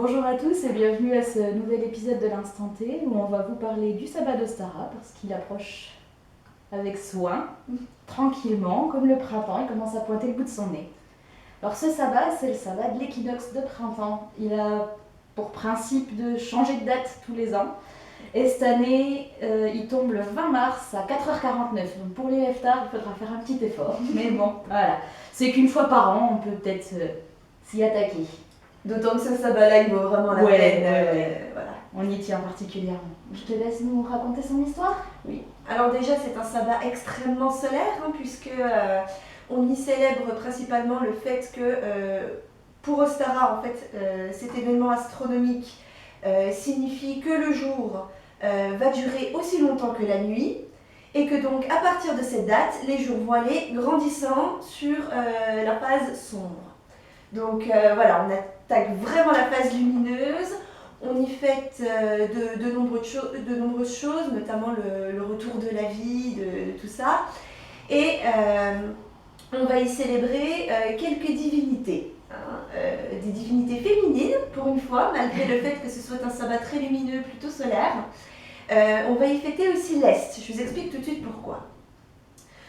Bonjour à tous et bienvenue à ce nouvel épisode de l'Instant T où on va vous parler du sabbat d'Ostara parce qu'il approche avec soin, tranquillement, comme le printemps, il commence à pointer le bout de son nez. Alors ce sabbat, c'est le sabbat de l'équinoxe de printemps. Il a pour principe de changer de date tous les ans. Et cette année, il tombe le 20 mars à 4h49. Donc pour les leftards, il faudra faire un petit effort. Mais bon, voilà. C'est qu'une fois par an, on peut peut-être s'y attaquer. D'autant que ce sabbat-là, il vaut vraiment la peine. Voilà. On y tient particulièrement. Je te laisse nous raconter son histoire. Oui. Alors déjà, c'est un sabbat extrêmement solaire, puisque on y célèbre principalement le fait que pour Ostara, en fait, cet événement astronomique signifie que le jour va durer aussi longtemps que la nuit, et que donc à partir de cette date, les jours vont aller grandissant sur la phase sombre. Donc voilà, on attaque vraiment la phase lumineuse, on y fête de nombreuses choses, notamment le retour de la vie, de tout ça. Et on va y célébrer quelques divinités. Des divinités féminines, pour une fois, malgré le fait que ce soit un sabbat très lumineux, plutôt solaire. On va y fêter aussi l'Est. Je vous explique tout de suite pourquoi.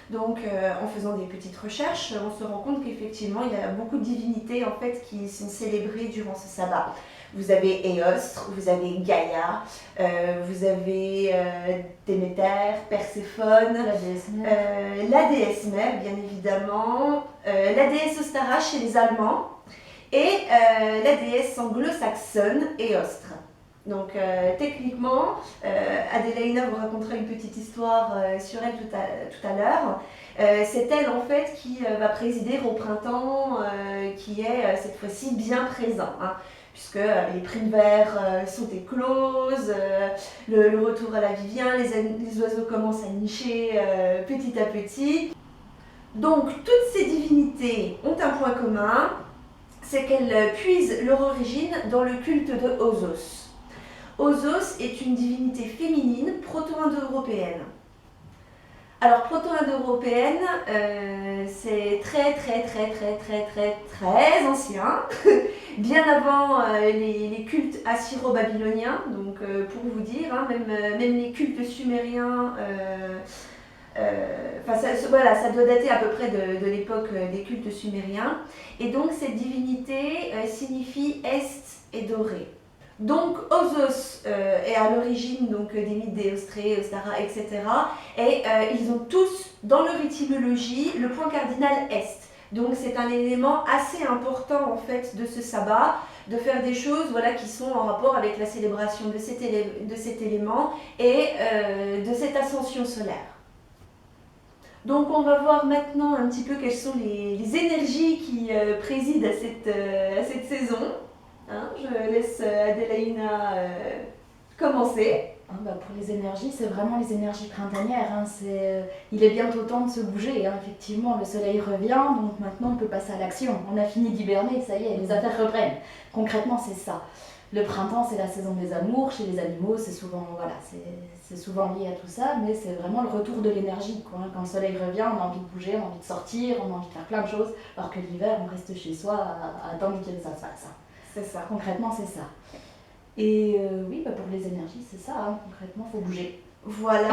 Donc, en faisant des petites recherches, on se rend compte qu'effectivement, il y a beaucoup de divinités en fait, qui sont célébrées durant ce sabbat. Vous avez Éostre, vous avez Gaïa, vous avez Déméter, Perséphone, la déesse mère, bien évidemment, la déesse Ostara chez les Allemands et la déesse anglo-saxonne Éostre. Donc techniquement, Adélaïna vous racontera une petite histoire sur elle tout à l'heure. C'est elle en fait qui va présider au printemps qui est cette fois-ci bien présent. Puisque les primevères sont écloses, le retour à la vie vient, les oiseaux commencent à nicher petit à petit. Donc toutes ces divinités ont un point commun, c'est qu'elles puisent leur origine dans le culte de Osos. Osos est une divinité féminine proto-indo-européenne. Alors proto-indo-européenne, c'est très ancien, bien avant les cultes assyro-babyloniens, donc pour vous dire, même les cultes sumériens, ça doit dater à peu près de l'époque des cultes sumériens. Et donc cette divinité signifie est et doré. Donc Osos est à l'origine des mythes d'Éostrée, Ostara, etc. Et ils ont tous, dans leur étymologie, le point cardinal est. Donc c'est un élément assez important en fait de ce sabbat, de faire des choses qui sont en rapport avec la célébration de cet élément et de cette ascension solaire. Donc on va voir maintenant un petit peu quelles sont les énergies qui président à cette saison. Je laisse Adélaïna commencer. Pour les énergies, c'est vraiment les énergies printanières. Il est bientôt temps de se bouger. Effectivement, le soleil revient, donc maintenant on peut passer à l'action. On a fini d'hiberner, ça y est, les affaires reprennent. Concrètement, c'est ça. Le printemps, c'est la saison des amours. Chez les animaux, c'est souvent lié à tout ça, mais c'est vraiment le retour de l'énergie. Quand le soleil revient, on a envie de bouger, on a envie de sortir, on a envie de faire plein de choses, alors que l'hiver, on reste chez soi à attendre que ça se fasse. C'est ça. Concrètement, c'est ça. Et pour les énergies, c'est ça. Concrètement, il faut bouger. Voilà.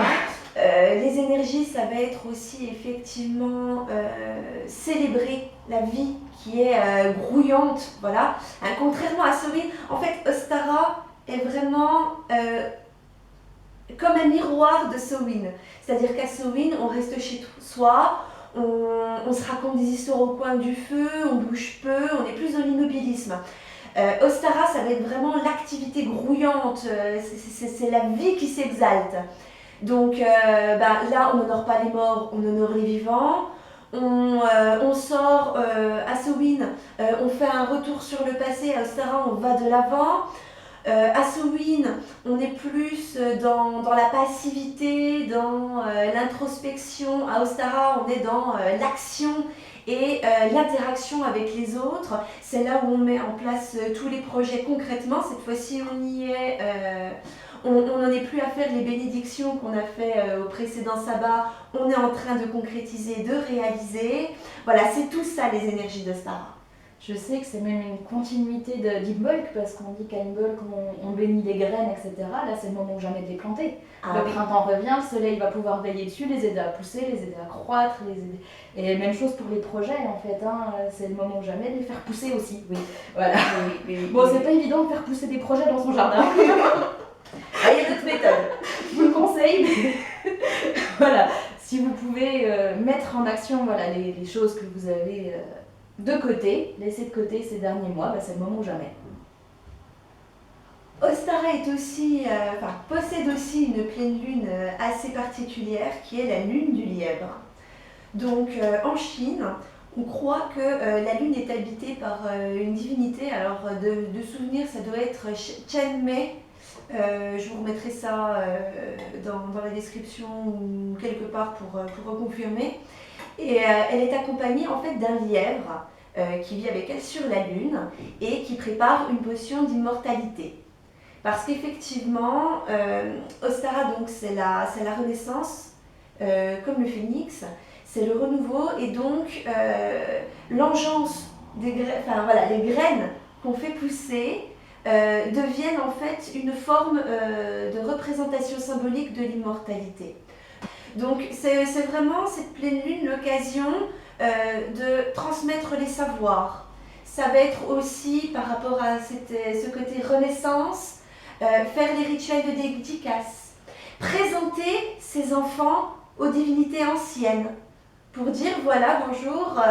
Les énergies, ça va être aussi effectivement célébrer la vie qui est grouillante. Voilà. Contrairement à Samhain, en fait, Ostara est vraiment comme un miroir de Samhain. C'est-à-dire qu'à Samhain, on reste chez soi, on se raconte des histoires au coin du feu, on bouge peu, on est plus dans l'immobilisme. Ostara, ça va être vraiment l'activité grouillante, c'est la vie qui s'exalte. Donc là, on n'honore pas les morts, on honore les vivants. On sort à Samhain, on fait un retour sur le passé, à Ostara, on va de l'avant. À Samhain, on est plus dans la passivité, dans l'introspection. À Ostara, on est dans l'action et l'interaction avec les autres. C'est là où on met en place tous les projets concrètement. Cette fois-ci, on y est. On n'en est plus à faire les bénédictions qu'on a fait au précédent sabbat. On est en train de concrétiser, de réaliser. Voilà, c'est tout ça les énergies d'Ostara. Je sais que c'est même une continuité d'Imbolc, parce qu'on dit qu'à Imbolc, on bénit les graines, etc. Là, c'est le moment ou jamais de les planter. Le printemps revient, le soleil va pouvoir veiller dessus, les aider à pousser, les aider à croître, les aider... Et même chose pour les projets, en fait. C'est le moment ou jamais de les faire pousser aussi. Oui, voilà. Bon, c'est pas évident de faire pousser des projets dans son jardin. Il y a d'autres méthodes. Je vous le conseille, mais voilà. Si vous pouvez mettre en action voilà, les choses que vous avez de côté, laissées de côté ces derniers mois, c'est le moment ou jamais. Ostara est aussi, possède aussi une pleine lune assez particulière qui est la lune du lièvre. Donc en Chine, on croit que la lune est habitée par une divinité. Alors de souvenir, ça doit être Chen Mei. Je vous remettrai ça dans la description ou quelque part pour reconfirmer. Et elle est accompagnée en fait d'un lièvre qui vit avec elle sur la lune et qui prépare une potion d'immortalité. Parce qu'effectivement, Ostara, donc, c'est la renaissance, comme le phénix, c'est le renouveau et donc l'engeance des graines, les graines qu'on fait pousser deviennent en fait une forme de représentation symbolique de l'immortalité. Donc c'est vraiment cette pleine lune l'occasion de transmettre les savoirs. Ça va être aussi par rapport à ce côté renaissance, faire les rituels de dédicace, présenter ses enfants aux divinités anciennes pour dire voilà bonjour,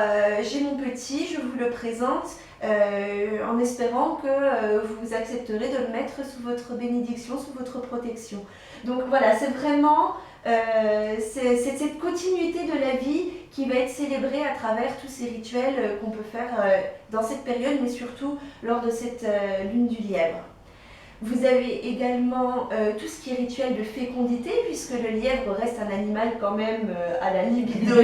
j'ai mon petit, je vous le présente en espérant que vous accepterez de le mettre sous votre bénédiction, sous votre protection. Donc voilà, c'est vraiment c'est cette continuité de la vie qui va être célébrée à travers tous ces rituels qu'on peut faire dans cette période, mais surtout lors de cette lune du lièvre. Vous avez également tout ce qui est rituel de fécondité, puisque le lièvre reste un animal quand même à la libido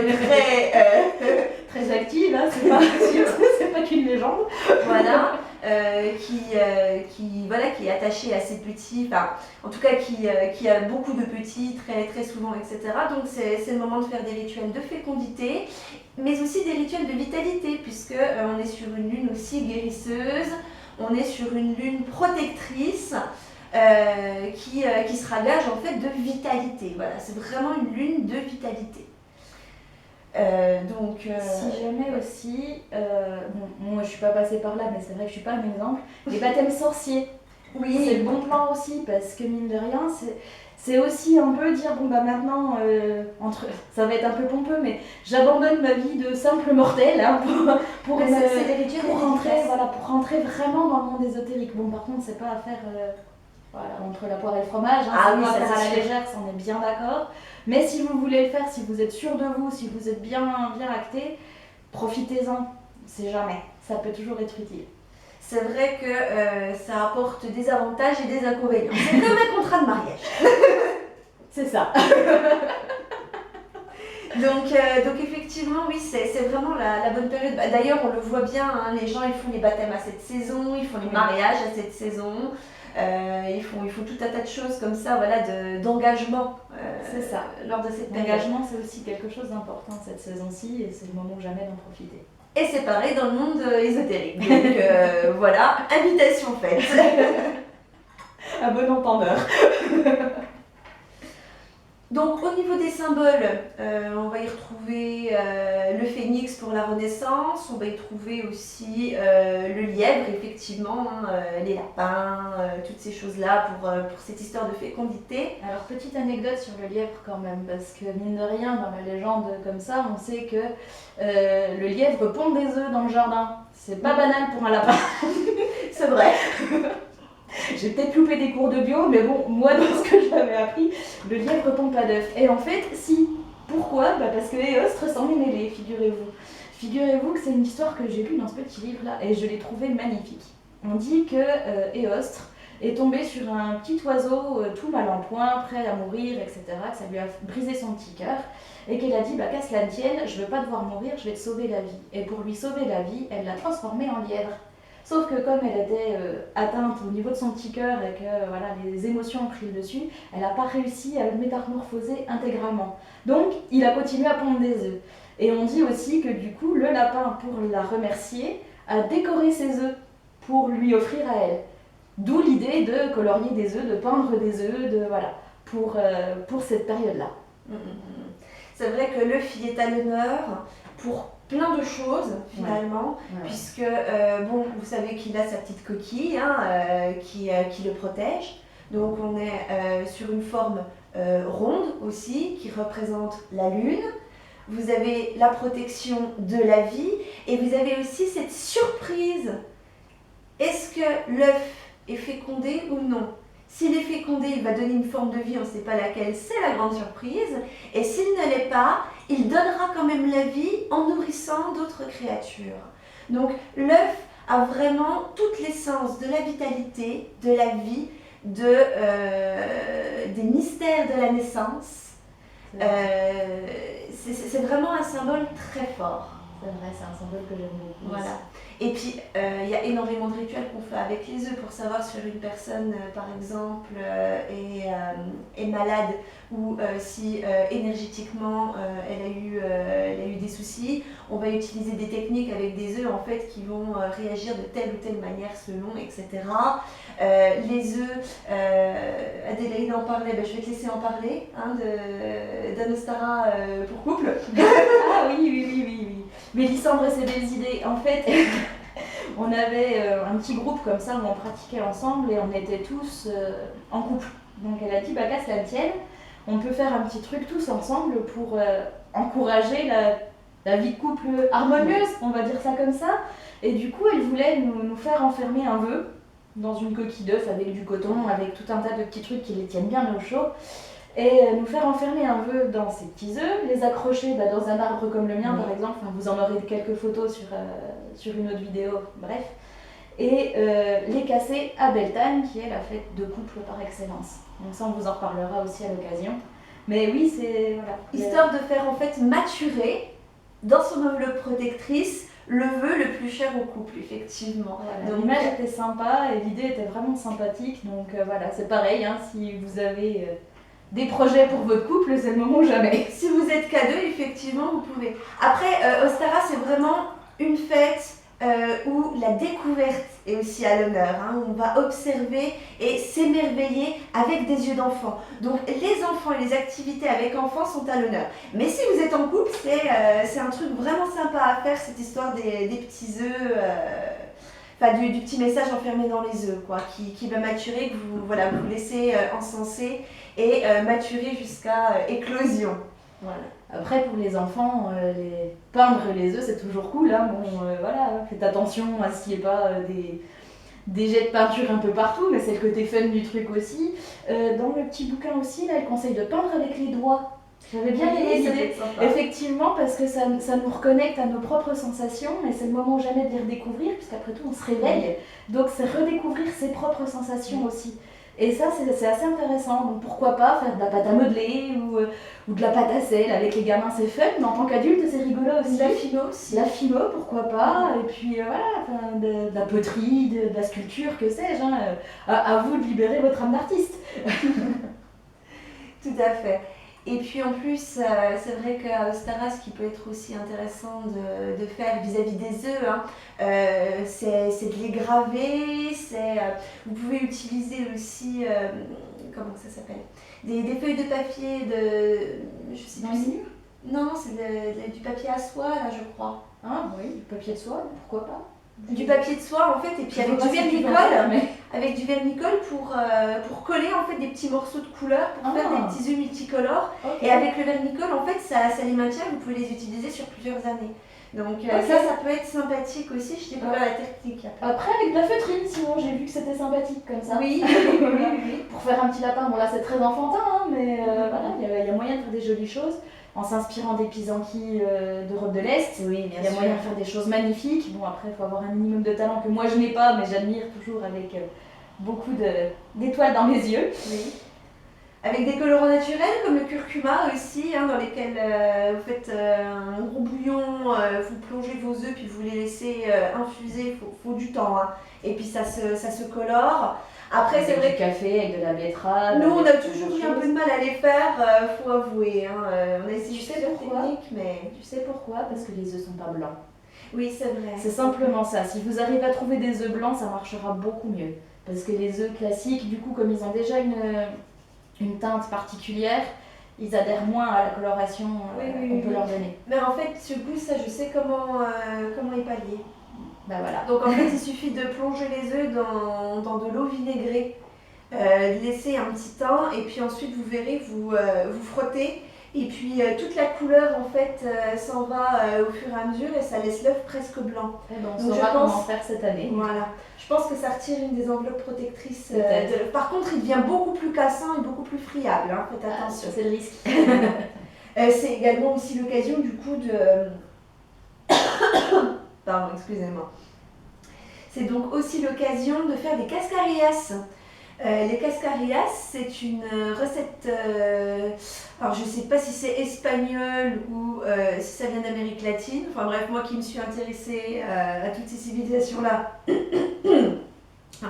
très active, hein, c'est pas qu'une légende. Voilà, qui est attaché à ses petits, en tout cas qui a beaucoup de petits, très, très souvent, etc. Donc c'est le moment de faire des rituels de fécondité, mais aussi des rituels de vitalité, puisque on est sur une lune aussi guérisseuse. On est sur une lune protectrice qui sera gage en fait de vitalité. Voilà, c'est vraiment une lune de vitalité. Si jamais aussi, moi je suis pas passée par là, mais c'est vrai que je suis pas un exemple, les baptêmes sorciers. Oui, c'est le bon plan aussi, parce que mine de rien, c'est aussi un peu dire bon maintenant, ça va être un peu pompeux, mais j'abandonne ma vie de simple mortel pour rentrer vraiment dans le monde ésotérique. Bon, par contre, c'est pas à faire entre la poire et le fromage, ça à la légère, ça on est bien d'accord. Mais si vous voulez le faire, si vous êtes sûr de vous, si vous êtes bien acté, profitez-en, c'est jamais, ça peut toujours être utile. C'est vrai que ça apporte des avantages et des inconvénients. C'est comme un contrat de mariage. C'est ça. Donc effectivement, oui, c'est vraiment la bonne période. D'ailleurs, on le voit bien, hein, les gens ils font les baptêmes à cette saison, ils font les mariages à cette saison, ils font tout un tas de choses comme ça, d'engagement. C'est ça. Lors de cette période. L'engagement, c'est aussi quelque chose d'important cette saison-ci et c'est le moment jamais d'en profiter. Et c'est pareil dans le monde ésotérique. Donc voilà, invitation faite. À bon entendeur. Donc au niveau des symboles, on va y retrouver le phénix pour la renaissance, on va y trouver aussi le lièvre, effectivement, les lapins, toutes ces choses-là pour cette histoire de fécondité. Alors petite anecdote sur le lièvre quand même, parce que mine de rien, dans la légende comme ça, on sait que le lièvre pond des œufs dans le jardin. C'est pas banal pour un lapin. C'est vrai. J'ai peut-être loupé des cours de bio, mais bon, moi dans ce que j'avais appris, le lièvre pond pas d'œufs. Et en fait, si. Pourquoi ? Parce que Éostre s'en est mêlé, figurez-vous. Figurez-vous que c'est une histoire que j'ai lue dans ce petit livre-là, et je l'ai trouvée magnifique. On dit que Éostre est tombé sur un petit oiseau tout mal en point, prêt à mourir, etc., que ça lui a brisé son petit cœur, et qu'elle a dit, qu'à cela ne tienne, je veux pas devoir mourir, je vais te sauver la vie. Et pour lui sauver la vie, elle l'a transformé en lièvre. Sauf que comme elle était atteinte au niveau de son petit cœur et que les émotions ont pris le dessus, elle n'a pas réussi à le métamorphoser intégralement. Donc il a continué à pondre des œufs. Et on dit aussi que du coup, le lapin, pour la remercier, à décorer ses œufs pour lui offrir à elle. D'où l'idée de colorier des œufs, de peindre des œufs, voilà, pour cette période-là. C'est vrai que l'œuf il est à l'honneur pour plein de choses finalement, puisque vous savez qu'il a sa petite coquille qui le protège. Donc on est sur une forme ronde aussi qui représente la lune. Vous avez la protection de la vie et vous avez aussi cette surprise. Est-ce que l'œuf est fécondé ou non? S'il est fécondé, il va donner une forme de vie, on ne sait pas laquelle, c'est la grande surprise. Et s'il ne l'est pas, il donnera quand même la vie en nourrissant d'autres créatures. Donc l'œuf a vraiment toute l'essence de la vitalité, de la vie, des mystères de la naissance. C'est vraiment un symbole très fort. C'est vrai, c'est un symbole que j'aime beaucoup. Voilà. Et puis, il y a énormément de rituels qu'on fait avec les œufs pour savoir si une personne, par exemple, est malade ou si énergétiquement elle a eu des soucis. On va utiliser des techniques avec des œufs en fait qui vont réagir de telle ou telle manière selon, etc. Les œufs, Adélaïde en parlait, je vais te laisser en parler, d'Anostara pour couple. Ah oui. Mélissandre et ses belles idées. En fait, on avait un petit groupe comme ça où on pratiquait ensemble et on était tous en couple. Donc elle a dit, qu'à cela ne tienne, on peut faire un petit truc tous ensemble pour encourager la vie de couple harmonieuse, on va dire ça comme ça. Et du coup, elle voulait nous faire enfermer un vœu dans une coquille d'œuf avec du coton, avec tout un tas de petits trucs qui les tiennent bien au chaud. Et nous faire enfermer un vœu dans ces petits œufs, les accrocher dans un arbre comme le mien par exemple, vous en aurez quelques photos sur une autre vidéo, bref, et les casser à Beltane qui est la fête de couple par excellence. Donc ça on vous en reparlera aussi à l'occasion. Mais oui, c'est... Voilà. Histoire de faire en fait maturer dans son enveloppe protectrice le vœu le plus cher au couple, effectivement. Voilà, l'image était sympa et l'idée était vraiment sympathique, donc voilà, c'est pareil, si vous avez... des projets pour votre couple, c'est le moment ou jamais. Si vous êtes qu'à deux, effectivement, vous pouvez. Après, Ostara, c'est vraiment une fête où la découverte est aussi à l'honneur. On va observer et s'émerveiller avec des yeux d'enfant. Donc, les enfants et les activités avec enfants sont à l'honneur. Mais si vous êtes en couple, c'est un truc vraiment sympa à faire, cette histoire des petits œufs. Du petit message enfermé dans les œufs, qui va maturer, que vous laissez encenser et maturer jusqu'à éclosion. Voilà. Après, pour les enfants, peindre les œufs, c'est toujours cool. Faites attention à ce qu'il n'y ait pas des jets de peinture un peu partout, mais c'est le côté fun du truc aussi. Dans le petit bouquin aussi, là, elle conseille de peindre avec les doigts. J'avais bien aimé l'idée, effectivement, parce que ça nous reconnecte à nos propres sensations, et c'est le moment jamais de les redécouvrir, puisqu'après tout on se réveille, donc c'est redécouvrir ses propres sensations aussi. Et ça c'est assez intéressant, donc pourquoi pas faire de la pâte à modeler ou de la pâte à sel avec les gamins, c'est fun, mais en tant qu'adulte c'est rigolo aussi. La philo aussi. La philo, pourquoi pas, et puis de la poterie, de la sculpture, que sais-je, à vous de libérer votre âme d'artiste. Tout à fait. Et puis en plus, c'est vrai qu'à Ostara, ce qui peut être aussi intéressant de faire vis-à-vis des œufs, c'est de les graver, vous pouvez utiliser aussi, comment ça s'appelle, des feuilles de papier je sais plus. Non, c'est du papier à soie, là, je crois. Ah oui, du papier de soie, pourquoi pas. Du papier de soie en fait, et puis avec du vernicole, avec du vernicole pour coller en fait des petits morceaux de couleur, pour faire des petits œufs multicolores. Okay. Et avec le vernicole en fait ça les maintient, vous pouvez les utiliser sur plusieurs années. Donc ça peut être sympathique aussi, je t'ai pas la technique. Après avec de la feutrine, sinon j'ai vu que c'était sympathique comme ça. Oui. Pour faire un petit lapin, bon là c'est très enfantin, mais il y a moyen de faire des jolies choses. En s'inspirant des pisanquis d'Europe de l'Est, il y a moyen de faire des choses magnifiques. Bon après il faut avoir un minimum de talent que moi je n'ai pas, mais j'admire toujours avec beaucoup d'étoiles dans mes yeux. Oui. Avec des colorants naturels comme le curcuma aussi, dans lesquels vous faites un gros bouillon, vous plongez vos œufs puis vous les laissez infuser, il faut du temps. Et puis ça se colore. Après, c'est vrai du café avec de la betterave. Nous, on a toujours eu un peu de mal à les faire, faut avouer. On a essayé plusieurs techniques, mais... Tu sais pourquoi? Parce que les œufs sont pas blancs. Oui, c'est vrai. C'est simplement ça. Si vous arrivez à trouver des œufs blancs, ça marchera beaucoup mieux. Parce que les œufs classiques, du coup, comme ils ont déjà une teinte particulière, ils adhèrent moins à la coloration qu'on peut leur donner. Mais en fait, ce goût, ça, je sais comment y pallier. Bah voilà. Donc en fait, il suffit de plonger les œufs dans de l'eau vinaigrée, laisser un petit temps, et puis ensuite, vous verrez, vous frottez. Et puis toute la couleur en fait s'en va au fur et à mesure et ça laisse l'œuf presque blanc. Et ben, on saura comment faire cette année. Voilà. Je pense que ça retire une des enveloppes protectrices de l'œuf. Par contre, il devient beaucoup plus cassant et beaucoup plus friable. Hein. Faites attention. C'est le risque. C'est également aussi l'occasion du coup de... Pardon, excusez-moi. C'est donc aussi l'occasion de faire des cascarillas. Les cascarillas, c'est une recette, alors je ne sais pas si c'est espagnol ou si ça vient d'Amérique latine, enfin bref, moi qui me suis intéressée à toutes ces civilisations-là,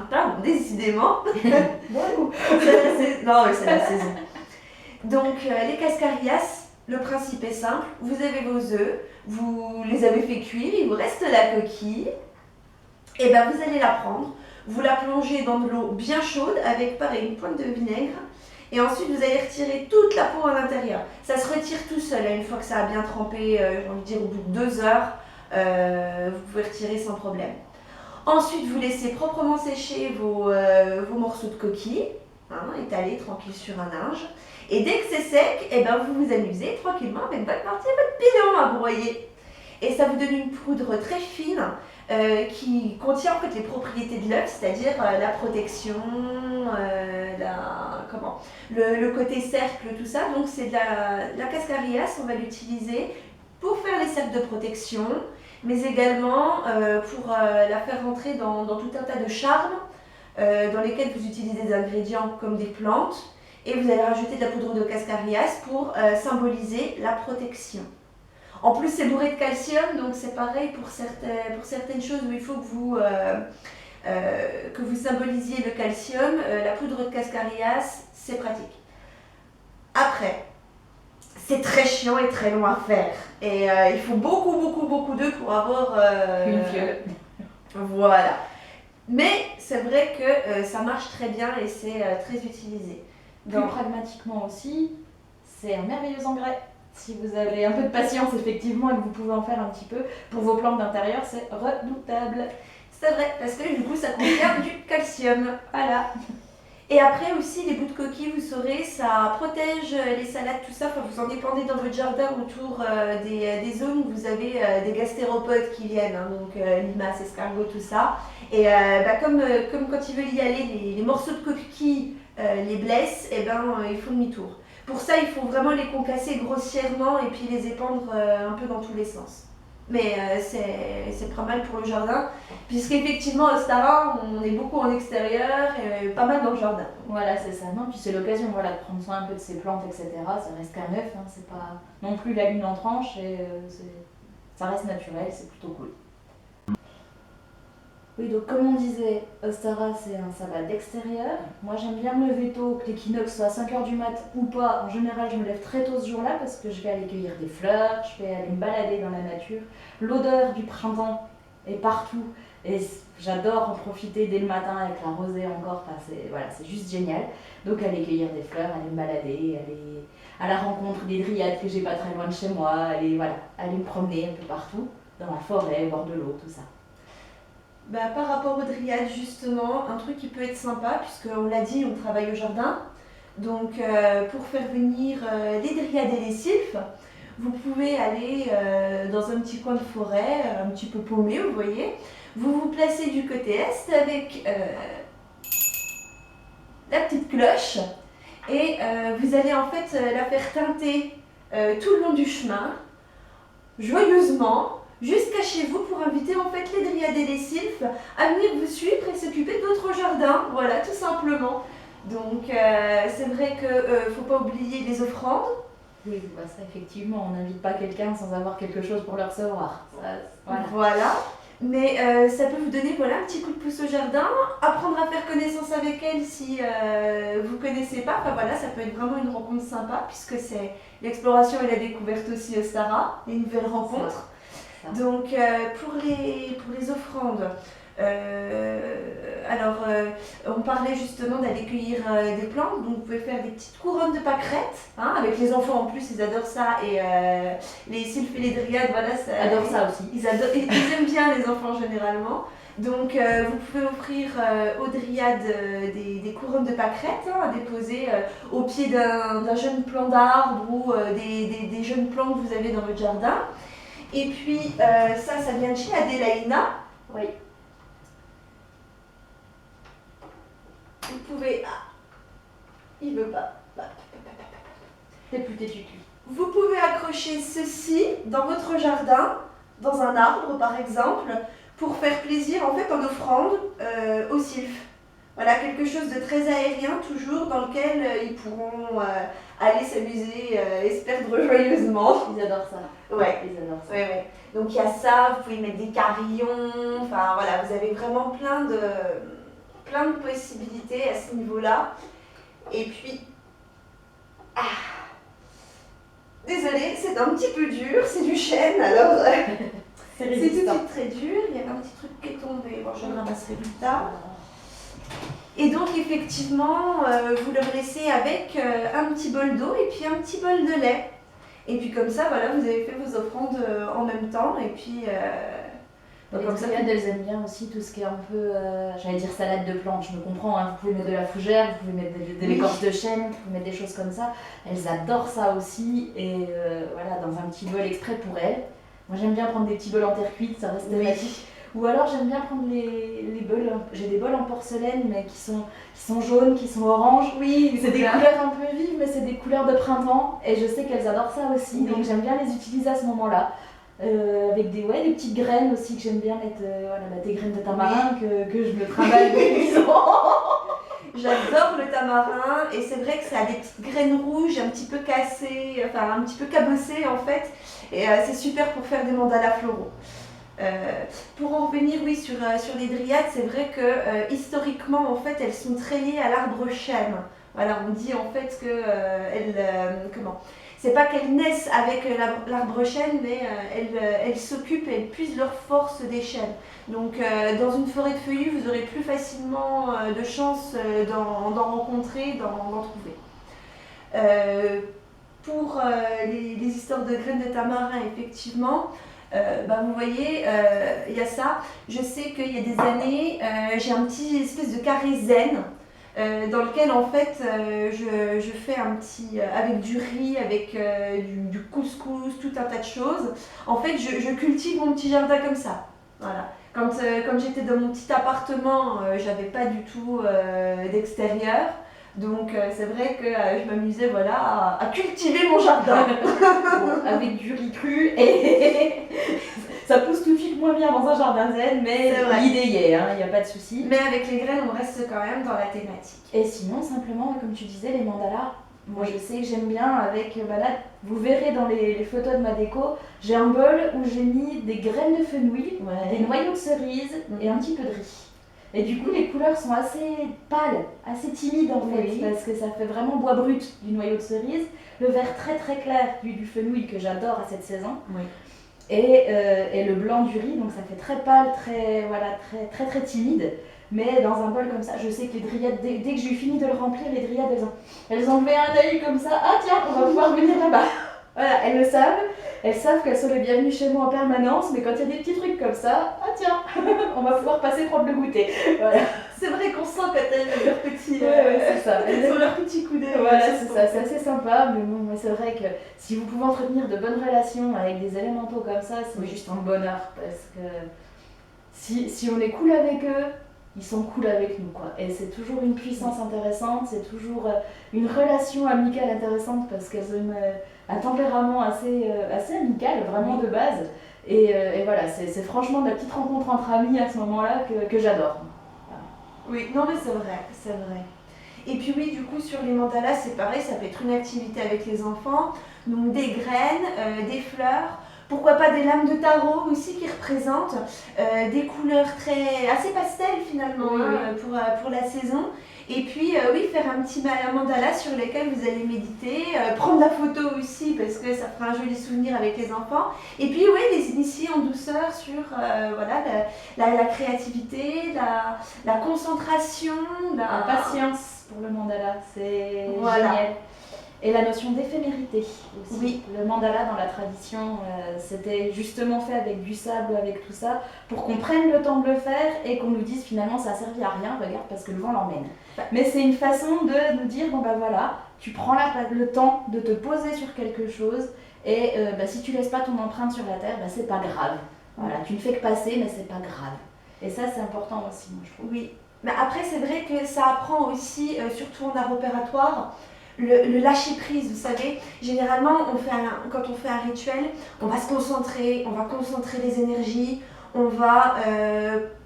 pardon, décidément, non mais c'est la saison. Donc les cascarillas, le principe est simple, vous avez vos œufs, vous les avez fait cuire, il vous reste la coquille, et ben vous allez la prendre. Vous la plongez dans de l'eau bien chaude avec pareil une pointe de vinaigre et ensuite vous allez retirer toute la peau à l'intérieur. Ça se retire tout seul une fois que ça a bien trempé, j'ai envie de dire au bout de 2 heures, vous pouvez retirer sans problème. Ensuite vous laissez proprement sécher vos morceaux de coquille, hein, étalés tranquille sur un linge. Et dès que c'est sec, eh ben, vous vous amusez tranquillement avec votre partie et votre pilon à broyer. Et ça vous donne une poudre très fine qui contient en fait les propriétés de l'œuf, c'est-à-dire la protection, le côté cercle, tout ça. Donc c'est de la cascarillas, on va l'utiliser pour faire les cercles de protection, mais également pour la faire rentrer dans tout un tas de charmes dans lesquels vous utilisez des ingrédients comme des plantes et vous allez rajouter de la poudre de cascarillas pour symboliser la protection. En plus, c'est bourré de calcium, donc c'est pareil pour certaines choses où il faut que vous symbolisiez le calcium. La poudre de cascarillas, c'est pratique. Après, c'est très chiant et très long à faire. Et il faut beaucoup d'œufs pour avoir... une fiole. Voilà. Mais c'est vrai que ça marche très bien et c'est très utilisé. Plus pragmatiquement aussi, c'est un merveilleux engrais. Si vous avez un peu de patience effectivement et que vous pouvez en faire un petit peu pour vos plantes d'intérieur, c'est redoutable. C'est vrai, parce que du coup ça contient du calcium. Voilà. Et après aussi les bouts de coquille, vous saurez, ça protège les salades, tout ça. Enfin, vous en dépendez dans votre jardin autour des zones où vous avez des gastéropodes qui viennent, hein, donc limaces, escargots, tout ça. Et comme quand ils veulent y aller, les morceaux de coquille les blessent, et ils font demi-tour. Pour ça, il faut vraiment les concasser grossièrement et puis les épandre un peu dans tous les sens. Mais c'est pas mal pour le jardin, puisqu'effectivement, au Stara, on est beaucoup en extérieur et pas mal dans le jardin. Voilà, c'est ça. Non, puis c'est l'occasion de prendre soin un peu de ses plantes, etc. Ça reste qu'un œuf, hein, c'est pas non plus la lune en tranche, et ça reste naturel, c'est plutôt cool. Oui, donc comme on disait, Ostara c'est un sabbat d'extérieur. Moi j'aime bien me lever tôt, que l'équinoxe soit à 5h du mat ou pas. En général, je me lève très tôt ce jour-là parce que je vais aller cueillir des fleurs, je vais aller me balader dans la nature. L'odeur du printemps est partout et j'adore en profiter dès le matin avec la rosée encore. Enfin, c'est juste génial. Donc aller cueillir des fleurs, aller me balader, aller à la rencontre des dryades que j'ai pas très loin de chez moi, aller me promener un peu partout, dans la forêt, au bord de l'eau, tout ça. Par rapport aux dryades, justement, un truc qui peut être sympa, puisqu'on l'a dit, on travaille au jardin. Donc, pour faire venir les dryades et les sylphes, vous pouvez aller dans un petit coin de forêt, un petit peu paumé, vous voyez. Vous vous placez du côté est avec la petite cloche et vous allez en fait la faire teinter tout le long du chemin, joyeusement, jusqu'à chez vous pour inviter en fait les dryades et les sylphes à venir vous suivre et s'occuper de votre jardin, voilà, tout simplement. Donc c'est vrai qu'il ne faut pas oublier les offrandes. Oui, ça effectivement, on n'invite pas quelqu'un sans avoir quelque chose pour le recevoir. Voilà. Mais ça peut vous donner un petit coup de pouce au jardin, apprendre à faire connaissance avec elle si vous ne connaissez pas. Ça peut être vraiment une rencontre sympa puisque c'est l'exploration et la découverte aussi au Stara, les nouvelles rencontres. ça. Donc pour les offrandes, on parlait justement d'aller cueillir des plantes, donc vous pouvez faire des petites couronnes de pâquerettes, hein, avec les enfants en plus, ils adorent ça, et les sylphes et les dryades, voilà, Adorent ça aussi. ils aiment bien les enfants généralement. Donc vous pouvez offrir aux dryades des couronnes de pâquerettes, hein, à déposer au pied d'un jeune plant d'arbre ou des jeunes plants que vous avez dans votre jardin. Et puis ça vient de chez Adélaïna. Oui. Vous pouvez... Ah, il veut pas. T'es plus têtu. Vous pouvez accrocher ceci dans votre jardin, dans un arbre par exemple, pour faire plaisir en fait en offrande aux sylphes. Voilà, quelque chose de très aérien toujours dans lequel ils pourront aller s'amuser et se perdre joyeusement. Ils adorent ça. Ouais. Ils adorent ça. Ouais. Donc il y a ça, vous pouvez mettre des carillons, enfin voilà, vous avez vraiment plein de possibilités à ce niveau-là. Et puis, désolée, c'est un petit peu dur, c'est du chêne, alors c'est tout de suite très dur. Il y avait un petit truc qui est tombé, bon, je le ramasserai plus tard. Et donc effectivement, vous leur laissez avec un petit bol d'eau et puis un petit bol de lait. Et puis comme ça, voilà, vous avez fait vos offrandes en même temps. Et puis les dryades, elles aiment bien aussi tout ce qui est un peu, j'allais dire salade de plantes, je me comprends, hein, vous pouvez mettre de la fougère, vous pouvez mettre de l'écorce de chêne, vous pouvez mettre des choses comme ça. Elles adorent ça aussi, et voilà, dans un petit bol exprès pour elles. Moi j'aime bien prendre des petits bols en terre cuite, ça reste thématique. Ou alors j'aime bien prendre les bols, j'ai des bols en porcelaine mais qui sont jaunes, qui sont oranges. Oui, c'est des couleurs un peu vives mais c'est des couleurs de printemps et je sais qu'elles adorent ça aussi, donc j'aime bien les utiliser à ce moment-là. Avec des petites graines aussi que j'aime bien mettre, des graines de tamarin que je me travaille depuis 10 ans. J'adore le tamarin et c'est vrai que ça a des petites graines rouges un petit peu cassées, enfin un petit peu cabossées en fait, et c'est super pour faire des mandalas floraux. Pour en revenir sur les dryades, c'est vrai que historiquement en fait elles sont très liées à l'arbre chêne. Voilà, on dit en fait que c'est pas qu'elles naissent avec l'arbre chêne, mais elles s'occupent et elles puisent leur force des chênes. Donc dans une forêt de feuillus, vous aurez plus facilement de chances d'en rencontrer, d'en trouver. Pour les histoires de graines de tamarin, effectivement, vous voyez, il y a ça. Je sais qu'il y a des années, j'ai un petit espèce de carré zen. Dans lequel en fait je fais un petit avec du riz, avec du couscous, tout un tas de choses. En fait je cultive mon petit jardin comme ça. Voilà. Quand j'étais dans mon petit appartement, j'avais pas du tout d'extérieur. Donc c'est vrai que je m'amusais voilà, à cultiver mon jardin. Bon, avec du riz cru et ça pousse tout de suite moins bien dans un jardin zen, mais l'idée y est, il n'y a pas de souci. Mais avec les graines, on reste quand même dans la thématique. Et sinon, simplement, comme tu disais, les mandalas, moi je sais que j'aime bien avec, là, vous verrez dans les photos de ma déco, j'ai un bol où j'ai mis des graines de fenouil, des noyaux de cerise et un petit peu de riz. Et du coup, les couleurs sont assez pâles, assez timides en fait, parce que ça fait vraiment bois brut du noyau de cerise, le vert très très clair du fenouil que j'adore à cette saison, et le blanc du riz, donc ça fait très pâle, très timide. Mais dans un bol comme ça, je sais que les dryades, dès que j'ai fini de le remplir, les dryades, elles ont levé un œil comme ça, ah tiens, on va pouvoir venir là-bas. Voilà, elles le savent, elles savent qu'elles sont les bienvenues chez moi en permanence, mais quand il y a des petits trucs comme ça, ah tiens, on va pouvoir passer prendre le goûter. Voilà. C'est vrai qu'on sent quand elles ont leur petit, c'est ça. Elles ont leur petit coup d'œil. Voilà, c'est ça, c'est assez sympa, mais bon, c'est vrai que si vous pouvez entretenir de bonnes relations avec des élémentaux comme ça, c'est juste un bonheur, parce que si on est cool avec eux, ils sont cool avec nous, quoi. Et c'est toujours une puissance intéressante, c'est toujours une relation amicale intéressante parce qu'elles ont un tempérament assez amical, vraiment de base. Et voilà, c'est franchement de la petite rencontre entre amis à ce moment-là que j'adore. Voilà. Oui, non mais c'est vrai. Et puis oui, du coup, sur les mandalas, c'est pareil, ça peut être une activité avec les enfants. Donc des graines, des fleurs. Pourquoi pas des lames de tarot aussi qui représentent des couleurs assez pastel finalement pour la saison. Et puis oui, faire un petit mandala sur lequel vous allez méditer, prendre la photo aussi parce que ça fera un joli souvenir avec les enfants. Et puis oui, les initier en douceur sur la créativité, la concentration, la patience pour le mandala, c'est génial. Et la notion d'éphémérité aussi. Oui. Le mandala dans la tradition, c'était justement fait avec du sable, avec tout ça, pour qu'on prenne le temps de le faire et qu'on nous dise finalement ça a servi à rien, regarde, parce que le vent l'emmène. Mais c'est une façon de nous dire, bon ben voilà, tu prends le temps de te poser sur quelque chose et si tu laisses pas ton empreinte sur la terre, c'est pas grave. Voilà, tu ne fais que passer, mais c'est pas grave. Et ça c'est important aussi, moi je trouve. Oui, mais après c'est vrai que ça apprend aussi, surtout en art opératoire, le lâcher prise, vous savez. Généralement, quand on fait un rituel, on va se concentrer, on va concentrer les énergies, on va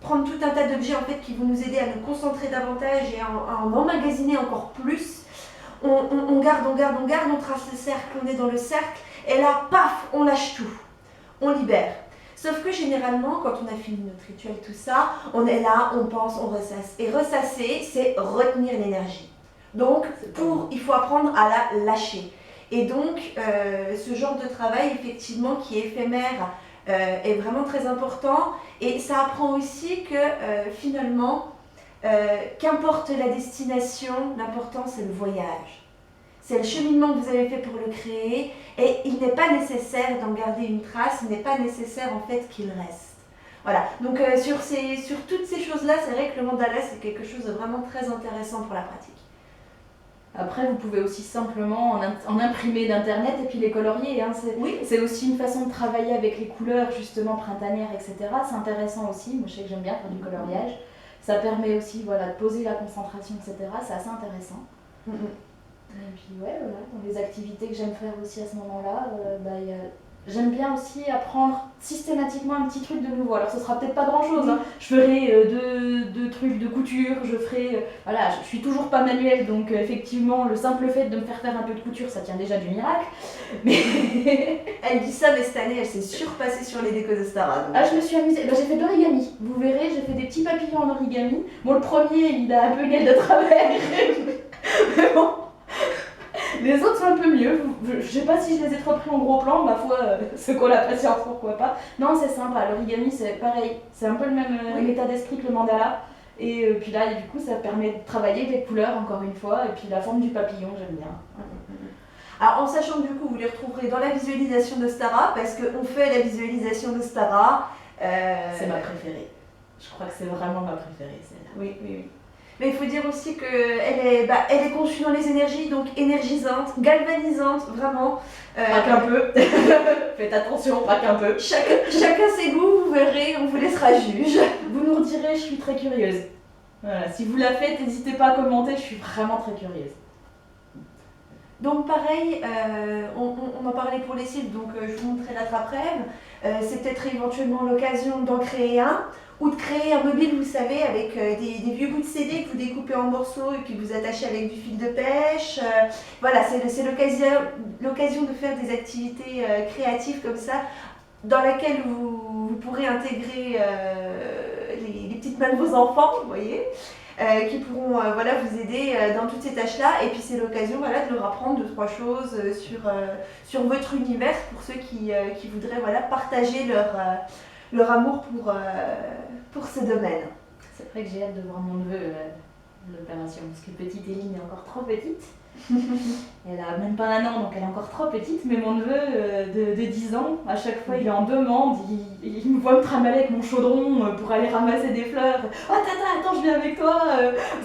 prendre tout un tas d'objets en fait qui vont nous aider à nous concentrer davantage et à en emmagasiner encore plus. On garde, on trace le cercle, on est dans le cercle, et là, paf, on lâche tout, on libère. Sauf que généralement, quand on a fini notre rituel, tout ça, on est là, on pense, on ressasse. Et ressasser, c'est retenir l'énergie. Donc, il faut apprendre à la lâcher. Et donc, ce genre de travail, effectivement, qui est éphémère, est vraiment très important. Et ça apprend aussi que, finalement, qu'importe la destination, l'important, c'est le voyage. C'est le cheminement que vous avez fait pour le créer. Et il n'est pas nécessaire d'en garder une trace, il n'est pas nécessaire, en fait, qu'il reste. Voilà. Donc, sur toutes ces choses-là, c'est vrai que le mandala, c'est quelque chose de vraiment très intéressant pour la pratique. Après, vous pouvez aussi simplement en imprimer d'internet et puis les colorier. Hein. C'est aussi une façon de travailler avec les couleurs justement printanières, etc. C'est intéressant aussi. Moi, je sais que j'aime bien faire du coloriage. Ça permet aussi de poser la concentration, etc. C'est assez intéressant. Et puis voilà, dans les activités que j'aime faire aussi à ce moment-là, j'aime bien aussi apprendre systématiquement un petit truc de nouveau. Alors ce sera peut-être pas grand-chose, hein. Je ferai deux trucs de couture, je suis toujours pas manuelle, donc effectivement le simple fait de me faire un peu de couture, ça tient déjà du miracle. Mais elle dit ça, mais cette année elle s'est surpassée sur les décos de Stara. Ah, je me suis amusée, j'ai fait de l'origami, vous verrez, j'ai fait des petits papillons en origami. Bon, le premier il a un peu gueule de travers, mais bon. Les autres sont un peu mieux, je sais pas si je les ai trop pris en gros plan, ma foi, ceux qui ont la patience, pourquoi pas. Non, c'est sympa, l'origami c'est pareil, c'est un peu le même état d'esprit que le mandala. Et puis là, du coup, ça permet de travailler les couleurs encore une fois, et puis la forme du papillon, j'aime bien. Alors en sachant que du coup, vous les retrouverez dans la visualisation de Stara, parce qu'on fait la visualisation de Stara. C'est ma préférée, je crois que c'est vraiment ma préférée celle-là. Oui. Mais il faut dire aussi qu'elle est conçue dans les énergies, donc énergisante, galvanisante, vraiment. Pas qu'un peu. Faites attention, pas qu'un peu. Chacun ses goûts, vous verrez, on vous laissera juge. Vous nous redirez, je suis très curieuse. Voilà, si vous la faites, n'hésitez pas à commenter, je suis vraiment très curieuse. Donc pareil, on en parlait pour les cils, donc je vous montrerai l'attrape-rêve. C'est peut-être éventuellement l'occasion d'en créer un. Ou de créer un mobile, vous savez, avec des vieux bouts de CD que vous découpez en morceaux et puis vous attachez avec du fil de pêche. Voilà, c'est l'occasion de faire des activités créatives comme ça, dans laquelle vous pourrez intégrer les petites mains de vos enfants, vous voyez, qui pourront vous aider dans toutes ces tâches-là. Et puis c'est l'occasion de leur apprendre 2-3 choses sur votre univers pour ceux qui voudraient partager leur amour pour ce domaine. C'est vrai que j'ai hâte de voir mon neveu l'opération, parce que petite Éline est encore trop petite. Elle a même pas 1 an, donc elle est encore trop petite, mais mon neveu de 10 ans, à chaque fois il est en demande, il me voit me tramaler avec mon chaudron pour aller ramasser des fleurs. Oh tata, attends, je viens avec toi,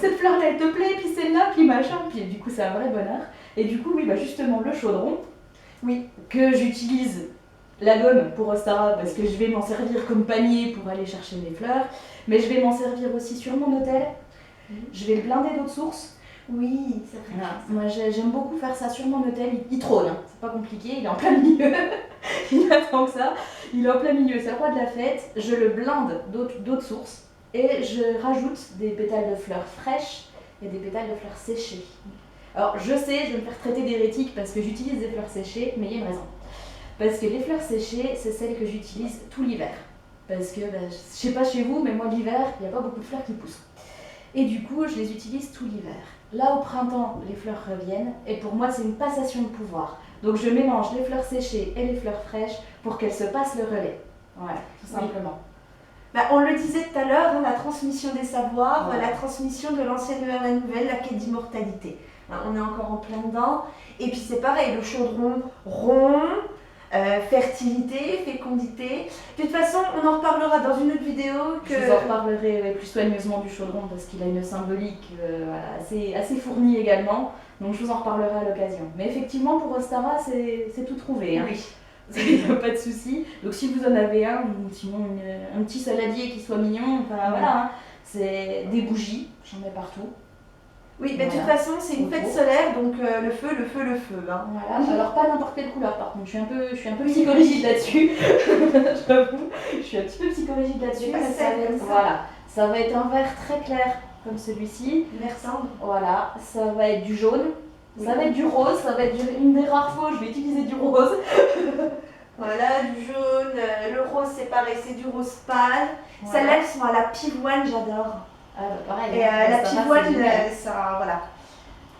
cette fleur-là elle te plaît, puis celle-là, puis machin, puis du coup c'est un vrai bonheur. Et du coup, oui, justement, le chaudron, que j'utilise. La gomme pour Ostara parce que je vais m'en servir comme panier pour aller chercher mes fleurs, mais je vais m'en servir aussi sur mon hôtel. Je vais le blinder d'eau de source. Oui, c'est vrai. Moi j'aime beaucoup faire ça sur mon hôtel, il trône, hein. C'est pas compliqué, il est en plein milieu, il attend que ça, il est en plein milieu, c'est le roi de la fête. Je le blinde d'eau de source et je rajoute des pétales de fleurs fraîches et des pétales de fleurs séchées. Alors je sais, je vais me faire traiter d'hérétique parce que j'utilise des fleurs séchées, mais il y a une raison. Parce que les fleurs séchées, c'est celles que j'utilise tout l'hiver. Parce que, je sais pas chez vous, mais moi l'hiver, il n'y a pas beaucoup de fleurs qui poussent. Et du coup, je les utilise tout l'hiver. Là, au printemps, les fleurs reviennent, et pour moi, c'est une passation de pouvoir. Donc je mélange les fleurs séchées et les fleurs fraîches pour qu'elles se passent le relais. Voilà, tout simplement. On le disait tout à l'heure, la transmission des savoirs, Voilà. la transmission de l'ancienne vers la nouvelle, la quête d'immortalité. On est encore en plein dedans. Et puis c'est pareil, le chaudron rond, fertilité, fécondité. De toute façon, on en reparlera dans une autre vidéo. Je vous en reparlerai plus soigneusement du chaudron parce qu'il a une symbolique assez fournie également. Donc je vous en reparlerai à l'occasion. Mais effectivement, pour Ostara, c'est tout trouvé. Hein. Oui. Il n'y a pas de souci. Donc si vous en avez un, ou sinon un petit saladier qui soit mignon, voilà, hein, c'est des bougies, j'en mets partout. Oui, mais de toute façon, c'est une fête solaire, donc le feu. Hein. Voilà, alors pas n'importe quelle couleur par contre, je suis un peu psychorigide là-dessus, j'avoue, je suis un petit peu psychorigide là-dessus, mais ça va être un vert très clair comme celui-ci. Vert tendre. Voilà, ça va être du jaune. Ça va être du rose, ça va être une des rares fois où je vais utiliser du rose. Voilà, du jaune, le rose c'est pareil, c'est du rose pâle. Voilà. Celles-là, elles sont à la pivoine, j'adore. Pareil, et la pivoine, ça, voilà.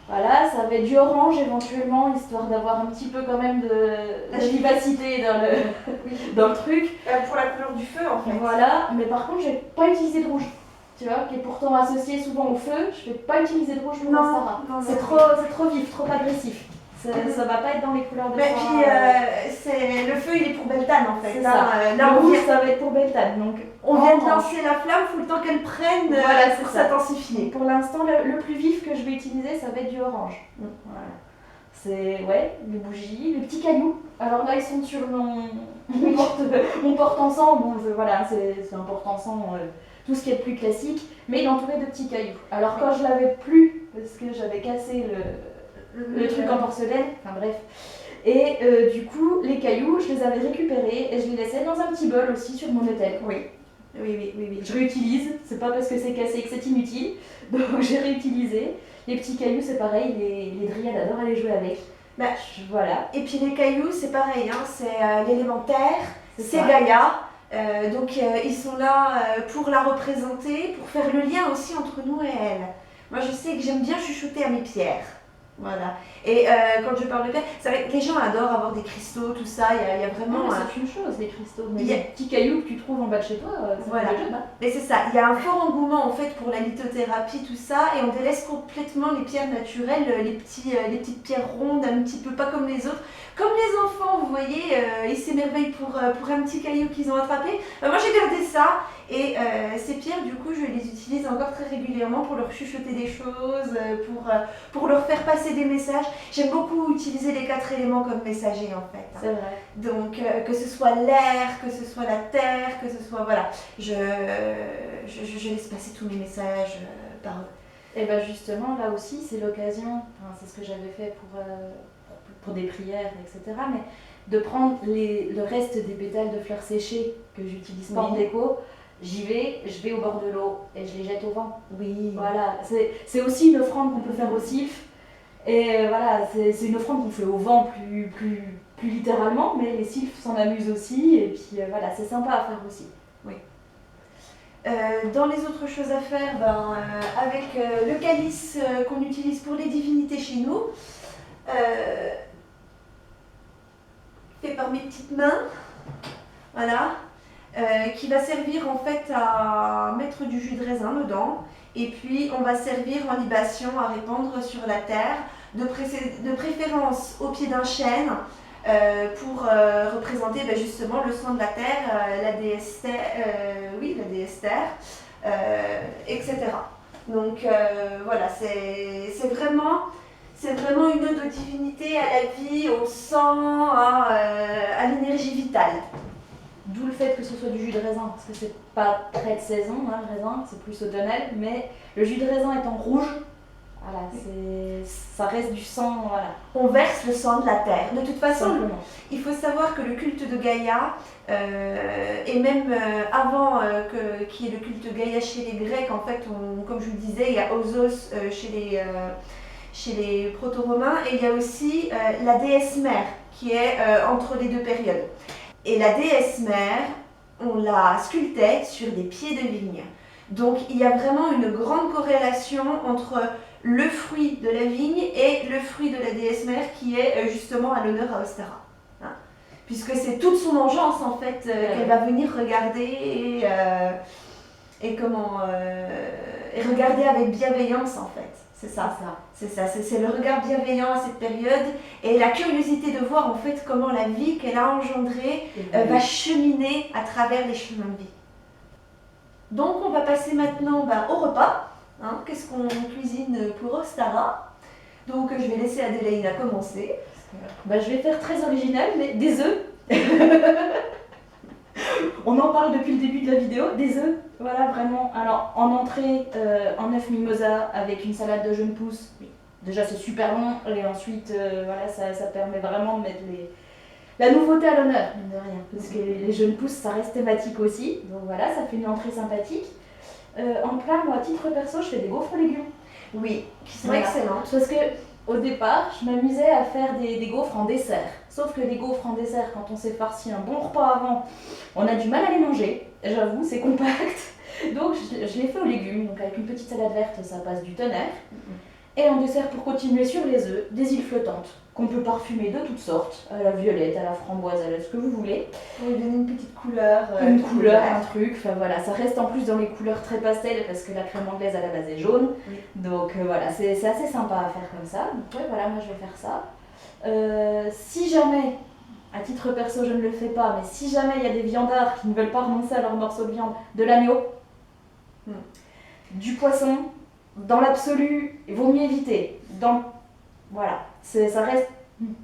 Voilà, ça va être du orange éventuellement, histoire d'avoir un petit peu quand même de vivacité dans le truc. Pour la couleur du feu en fait. Voilà, mais par contre, je vais pas utiliser de rouge. Tu vois, qui est pourtant associé souvent au feu, je vais pas utiliser de rouge pour Ostara. C'est trop vif, trop agressif. Ça va pas être dans les couleurs de Mais puis le feu il est pour Beltane en fait. C'est ça. Le rouge ça va être pour Beltane. Donc on vient de lancer la flamme, il faut le temps qu'elle prenne pour s'intensifier. Pour l'instant le plus vif que je vais utiliser ça va être du orange. Voilà. C'est les bougies, les petits cailloux. Alors là ils sont sur mon porte-encens. Bon voilà, c'est un porte-encens, tout ce qui est plus classique, mais il est entouré de petits cailloux. Alors quand je l'avais plus, parce que j'avais cassé le truc en porcelaine, enfin bref. Et du coup, les cailloux, je les avais récupérés et je les laissais dans un petit bol aussi sur mon hôtel. Oui. Je réutilise, c'est pas parce que c'est cassé que c'est inutile, donc j'ai réutilisé. Les petits cailloux, c'est pareil, les dryades adorent aller jouer avec. Voilà. Et puis les cailloux, c'est pareil, hein, c'est l'élémentaire, c'est Gaïa. Donc ils sont là pour la représenter, pour faire le lien aussi entre nous et elle. Moi je sais que j'aime bien chuchoter à mes pierres. Voilà. Et quand je parle de pierres, c'est vrai que les gens adorent avoir des cristaux, tout ça, il y a vraiment... c'est une chose, les cristaux, mais les petits cailloux que tu trouves en bas de chez toi, c'est voilà. le job. Hein. Mais c'est ça, il y a un fort engouement en fait pour la lithothérapie, tout ça, et on délaisse complètement les pierres naturelles, les petites pierres rondes, un petit peu pas comme les autres. Comme les enfants, vous voyez, ils s'émerveillent pour un petit caillou qu'ils ont attrapé. Moi j'ai gardé ça, et ces pierres, du coup, je les utilise encore très régulièrement pour leur chuchoter des choses, pour leur faire passer des messages. J'aime beaucoup utiliser les 4 éléments comme messagers en fait. C'est vrai. Donc que ce soit l'air, que ce soit la terre, que ce soit... Voilà, je laisse passer tous mes messages par eux. Et bien justement, là aussi, c'est l'occasion, c'est ce que j'avais fait pour des prières, etc. Mais de prendre le reste des pétales de fleurs séchées que j'utilise pas en déco, je vais au bord de l'eau et je les jette au vent. Oui. Voilà, c'est aussi une offrande qu'on peut faire au sylphe. Et voilà, c'est une offrande qu'on fait au vent plus littéralement, mais les sylphes s'en amusent aussi. Et puis voilà, c'est sympa à faire aussi. Oui. Dans les autres choses à faire, avec le calice qu'on utilise pour les divinités chez nous, fait par mes petites mains, voilà, qui va servir en fait à mettre du jus de raisin dedans, et puis on va servir en libation à répandre sur la terre, de préférence au pied d'un chêne, pour représenter justement le sang de la terre, la déesse terre, etc. Donc voilà, c'est vraiment une ode aux divinités, à la vie, au sang, à l'énergie vitale. D'où le fait que ce soit du jus de raisin, parce que c'est pas très de saison, hein, le raisin, c'est plus automnal, mais le jus de raisin étant rouge, voilà, ça reste du sang, voilà. On verse le sang de la terre. De toute façon, il faut savoir que le culte de Gaïa, et même avant qu'il y ait le culte de Gaïa chez les Grecs, en fait, comme je vous le disais, il y a Osos chez les proto-romains, et il y a aussi la déesse mère. qui est entre les deux périodes. Et la déesse mère, on la sculptait sur des pieds de vigne. Donc il y a vraiment une grande corrélation entre le fruit de la vigne et le fruit de la déesse mère qui est justement à l'honneur à Ostara. Hein, puisque c'est toute son engeance en fait qu'elle va venir regarder et regarder avec bienveillance en fait. C'est ça. C'est le regard bienveillant à cette période et la curiosité de voir en fait comment la vie qu'elle a engendrée va cheminer à travers les chemins de vie. Donc on va passer maintenant au repas. Hein, qu'est-ce qu'on cuisine pour Ostara? Donc je vais laisser Adélaïna commencer. Je vais faire très original, mais des œufs. On en parle depuis le début de la vidéo, des œufs, voilà vraiment. Alors en entrée, un œuf mimosa avec une salade de jeunes pousses. Déjà c'est super bon et ensuite voilà, ça permet vraiment de mettre la nouveauté à l'honneur, mine de rien. Parce que les jeunes pousses ça reste thématique aussi, donc voilà, ça fait une entrée sympathique. En plat, moi à titre perso, je fais des gaufres aux légumes. Oui, qui sont excellentes. Parce que au départ, je m'amusais à faire des gaufres en dessert. Sauf que les gaufres en dessert, quand on s'est farci un bon repas avant, on a du mal à les manger. J'avoue, c'est compact. Donc je les fais aux légumes. Donc avec une petite salade verte, ça passe du tonnerre. Et en dessert, pour continuer sur les œufs, des îles flottantes qu'on peut parfumer de toutes sortes, à la violette, à la framboise, à ce que vous voulez. Pour lui donner une petite couleur. Une couleur, un truc, enfin voilà, ça reste en plus dans les couleurs très pastel parce que la crème anglaise à la base est jaune. Oui. Donc voilà, c'est assez sympa à faire comme ça. Donc ouais, voilà, moi je vais faire ça. Si jamais, à titre perso je ne le fais pas, mais si jamais il y a des viandards qui ne veulent pas renoncer à leur morceau de viande, de l'agneau, du poisson, dans l'absolu, il vaut mieux éviter. Voilà, ça reste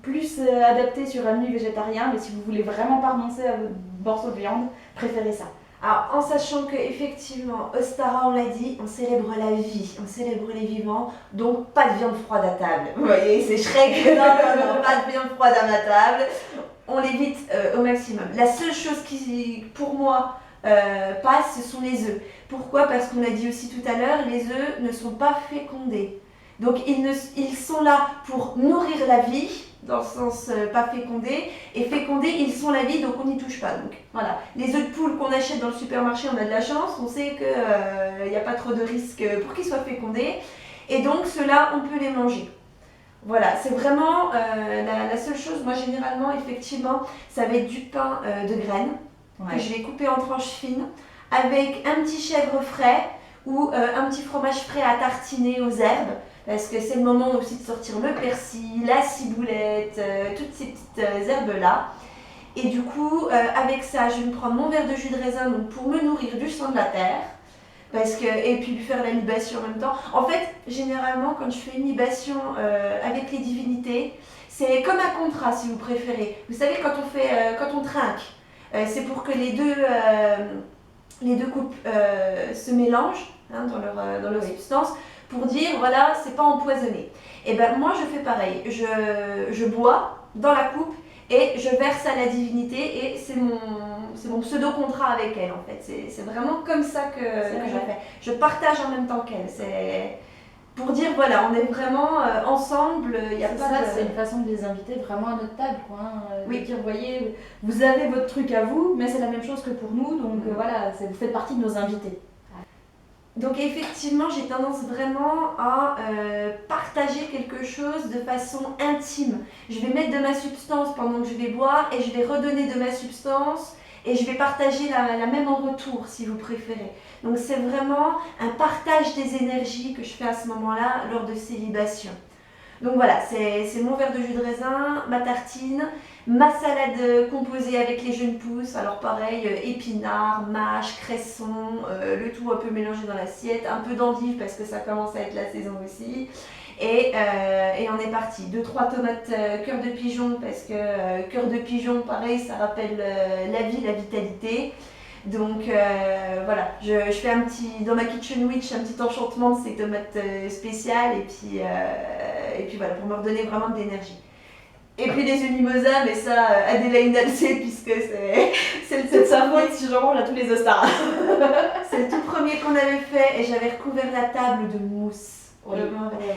plus adapté sur un menu végétarien, mais si vous voulez vraiment pas renoncer à votre morceau de viande, préférez ça. Alors, en sachant qu'effectivement, Ostara, on l'a dit, on célèbre la vie, on célèbre les vivants, donc pas de viande froide à table. Vous voyez, c'est Shrek, non, pas de viande froide à ma table. On l'évite au maximum. La seule chose qui, pour moi, passe, ce sont les œufs. Pourquoi? Parce qu'on l'a dit aussi tout à l'heure, les œufs ne sont pas fécondés. Donc ils sont là pour nourrir la vie, dans le sens pas fécondé, et fécondés, ils sont la vie, donc on n'y touche pas. Donc voilà, les œufs de poule qu'on achète dans le supermarché, on a de la chance, on sait qu'il n'y a pas trop de risques pour qu'ils soient fécondés, et donc ceux-là, on peut les manger. Voilà, c'est vraiment la seule chose. Moi généralement, effectivement, ça va être du pain de graines, que je vais couper en tranches fines, avec un petit chèvre frais, ou un petit fromage frais à tartiner aux herbes, parce que c'est le moment aussi de sortir le persil, la ciboulette, toutes ces petites herbes-là. Et du coup, avec ça, je vais me prendre mon verre de jus de raisin donc pour me nourrir du sang de la terre, et puis faire la libation en même temps. En fait, généralement, quand je fais une libation avec les divinités, c'est comme un contrat si vous préférez. Vous savez, quand on trinque, c'est pour que les deux coupes se mélangent dans leur substance, pour dire voilà, c'est pas empoisonné. Et ben moi je fais pareil, je bois dans la coupe et je verse à la divinité et c'est mon pseudo-contrat avec elle en fait. C'est vraiment comme ça que je fais. Je partage en même temps qu'elle. C'est pour dire voilà, on est vraiment ensemble. Il y a pas ça, c'est une façon de les inviter vraiment à notre table, quoi. Oui. De dire, voyez, vous avez votre truc à vous, mais c'est la même chose que pour nous, donc voilà, vous faites partie de nos invités. Donc effectivement, j'ai tendance vraiment à partager quelque chose de façon intime. Je vais mettre de ma substance pendant que je vais boire et je vais redonner de ma substance et je vais partager la même en retour si vous préférez. Donc c'est vraiment un partage des énergies que je fais à ce moment-là lors de ces libations. Donc voilà, c'est mon verre de jus de raisin, ma tartine, ma salade composée avec les jeunes pousses, alors pareil, épinards, mâches, cressons, le tout un peu mélangé dans l'assiette, un peu d'endive parce que ça commence à être la saison aussi. Et on est parti. 2-3 tomates cœur de pigeon parce que cœur de pigeon, pareil, ça rappelle la vie, la vitalité. Donc voilà, je fais dans ma kitchen witch un petit enchantement de ces tomates spéciales et puis voilà, pour me redonner vraiment de l'énergie. Et puis les œufs mimosa, mais ça, Adélaïna le sait puisque c'est de sa faute si je mange à tous les Ostara. C'est le tout premier qu'on avait fait et j'avais recouvert la table de mousse. Oui.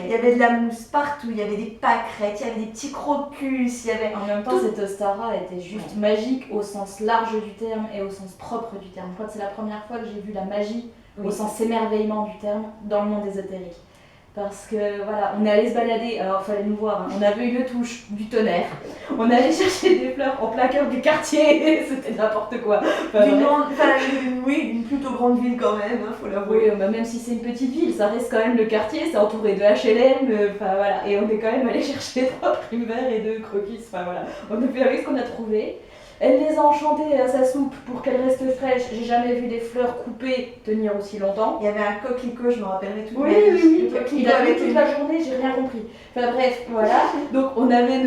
Il y avait de la mousse partout, il y avait des pâquerettes, il y avait des petits crocus, il y avait... En même temps, cette Ostara était juste magique au sens large du terme et au sens propre du terme. Je crois que c'est la première fois que j'ai vu la magie au sens émerveillement du terme dans le monde ésotérique. Parce que voilà, on est allé se balader, alors il fallait nous voir, hein. On avait une touche du tonnerre, on allait chercher des fleurs en plein cœur du quartier, c'était n'importe quoi. Une plutôt grande ville quand même, hein, faut l'avouer. Oui, même si c'est une petite ville, ça reste quand même le quartier, c'est entouré de HLM, voilà. Et on est quand même allé chercher 3 primes verts et 2 croquis, voilà. On a fait avec ce qu'on a trouvé. Elle les a enchantées à sa soupe pour qu'elle reste fraîche. J'ai jamais vu des fleurs coupées tenir aussi longtemps. Il y avait un coquelicot, je me rappellerai tout. Oui. Il a vu toute la journée, j'ai rien compris. Enfin bref, voilà. Donc on avait